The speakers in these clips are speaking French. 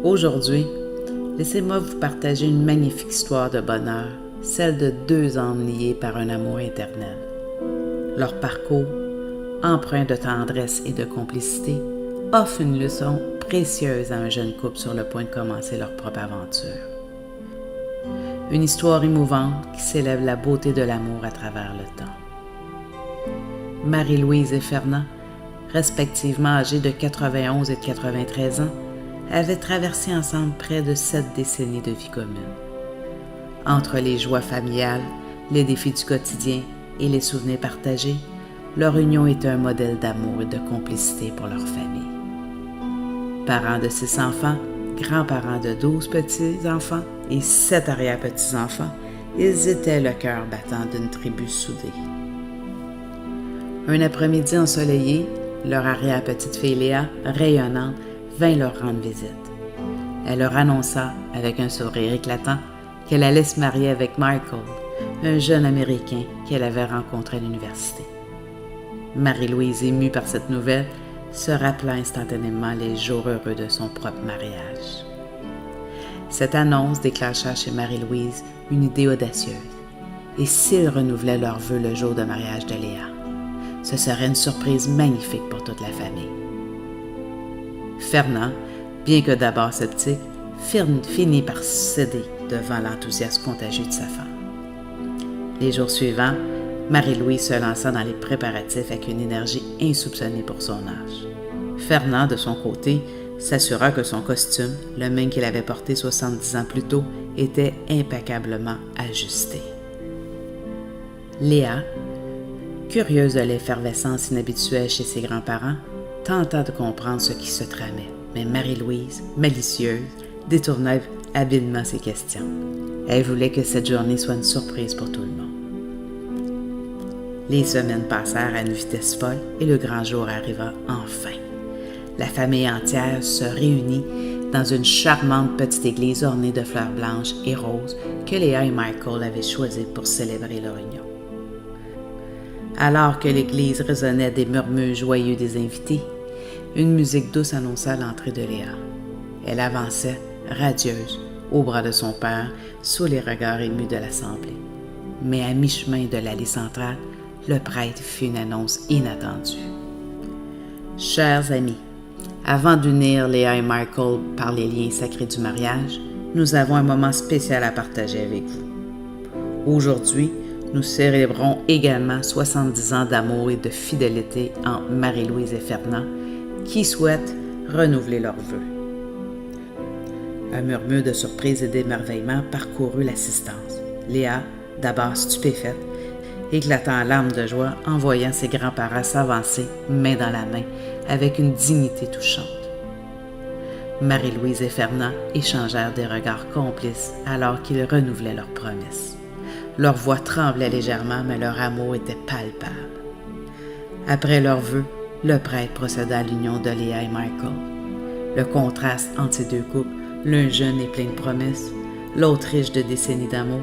Aujourd'hui, laissez-moi vous partager une magnifique histoire de bonheur, celle de deux âmes liées par un amour éternel. Leur parcours, empreint de tendresse et de complicité, offre une leçon précieuse à un jeune couple sur le point de commencer leur propre aventure. Une histoire émouvante qui célèbre la beauté de l'amour à travers le temps. Marie-Louise et Fernand, respectivement âgés de 91 et de 93 ans, avaient traversé ensemble près de 7 décennies de vie commune. Entre les joies familiales, les défis du quotidien et les souvenirs partagés, leur union était un modèle d'amour et de complicité pour leur famille. Parents de 6 enfants, grands-parents de 12 petits-enfants et 7 arrière-petits-enfants, ils étaient le cœur battant d'une tribu soudée. Un après-midi ensoleillé, leur arrière-petite-fille Léa, rayonnante, vint leur rendre visite. Elle leur annonça, avec un sourire éclatant, qu'elle allait se marier avec Michael, un jeune Américain qu'elle avait rencontré à l'université. Marie-Louise, émue par cette nouvelle, se rappela instantanément les jours heureux de son propre mariage. Cette annonce déclencha chez Marie-Louise une idée audacieuse. Et s'ils renouvelaient leurs vœux le jour de mariage de Léa? Ce serait une surprise magnifique pour toute la famille. Fernand, bien que d'abord sceptique, finit par céder devant l'enthousiasme contagieux de sa femme. Les jours suivants, Marie-Louise se lança dans les préparatifs avec une énergie insoupçonnée pour son âge. Fernand, de son côté, s'assura que son costume, le même qu'il avait porté 70 ans plus tôt, était impeccablement ajusté. Léa, curieuse de l'effervescence inhabituelle chez ses grands-parents, tenta de comprendre ce qui se tramait, mais Marie-Louise, malicieuse, détourna habilement ses questions. Elle voulait que cette journée soit une surprise pour tout le monde. Les semaines passèrent à une vitesse folle et le grand jour arriva enfin. La famille entière se réunit dans une charmante petite église ornée de fleurs blanches et roses que Léa et Michael avaient choisie pour célébrer leur union. Alors que l'église résonnait des murmures joyeux des invités, une musique douce annonça l'entrée de Léa. Elle avançait, radieuse, au bras de son père, sous les regards émus de l'assemblée. Mais à mi-chemin de l'allée centrale, le prêtre fit une annonce inattendue. « Chers amis, avant d'unir Léa et Michael par les liens sacrés du mariage, nous avons un moment spécial à partager avec vous. Aujourd'hui, nous célébrons également 70 ans d'amour et de fidélité entre Marie-Louise et Fernand, qui souhaitent renouveler leurs vœux. » Un murmure de surprise et d'émerveillement parcourut l'assistance. Léa, d'abord stupéfaite, éclatant en larmes de joie en voyant ses grands-parents s'avancer, main dans la main, avec une dignité touchante. Marie-Louise et Fernand échangèrent des regards complices alors qu'ils renouvelaient leurs promesses. Leur voix tremblait légèrement, mais leur amour était palpable. Après leurs vœux, le prêtre procéda à l'union de Léa et Michael. Le contraste entre ces deux couples, l'un jeune et plein de promesses, l'autre riche de décennies d'amour,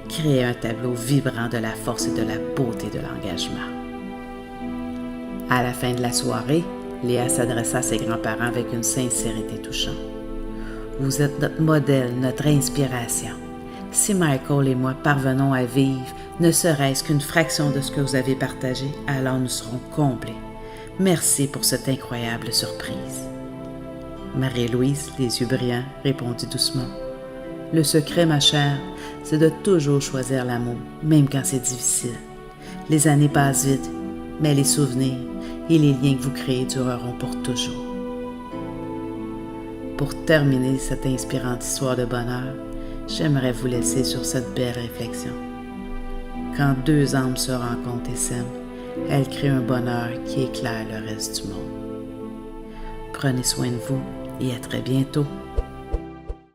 créait un tableau vibrant de la force et de la beauté de l'engagement. À la fin de la soirée, Léa s'adressa à ses grands-parents avec une sincérité touchante. « Vous êtes notre modèle, notre inspiration. Si Michael et moi parvenons à vivre ne serait-ce qu'une fraction de ce que vous avez partagé, alors nous serons complets. Merci pour cette incroyable surprise. » Marie-Louise, les yeux brillants, répondit doucement. « Le secret, ma chère, c'est de toujours choisir l'amour, même quand c'est difficile. Les années passent vite, mais les souvenirs et les liens que vous créez dureront pour toujours. » Pour terminer cette inspirante histoire de bonheur, j'aimerais vous laisser sur cette belle réflexion. Quand deux âmes se rencontrent et s'aiment, elles créent un bonheur qui éclaire le reste du monde. Prenez soin de vous et à très bientôt.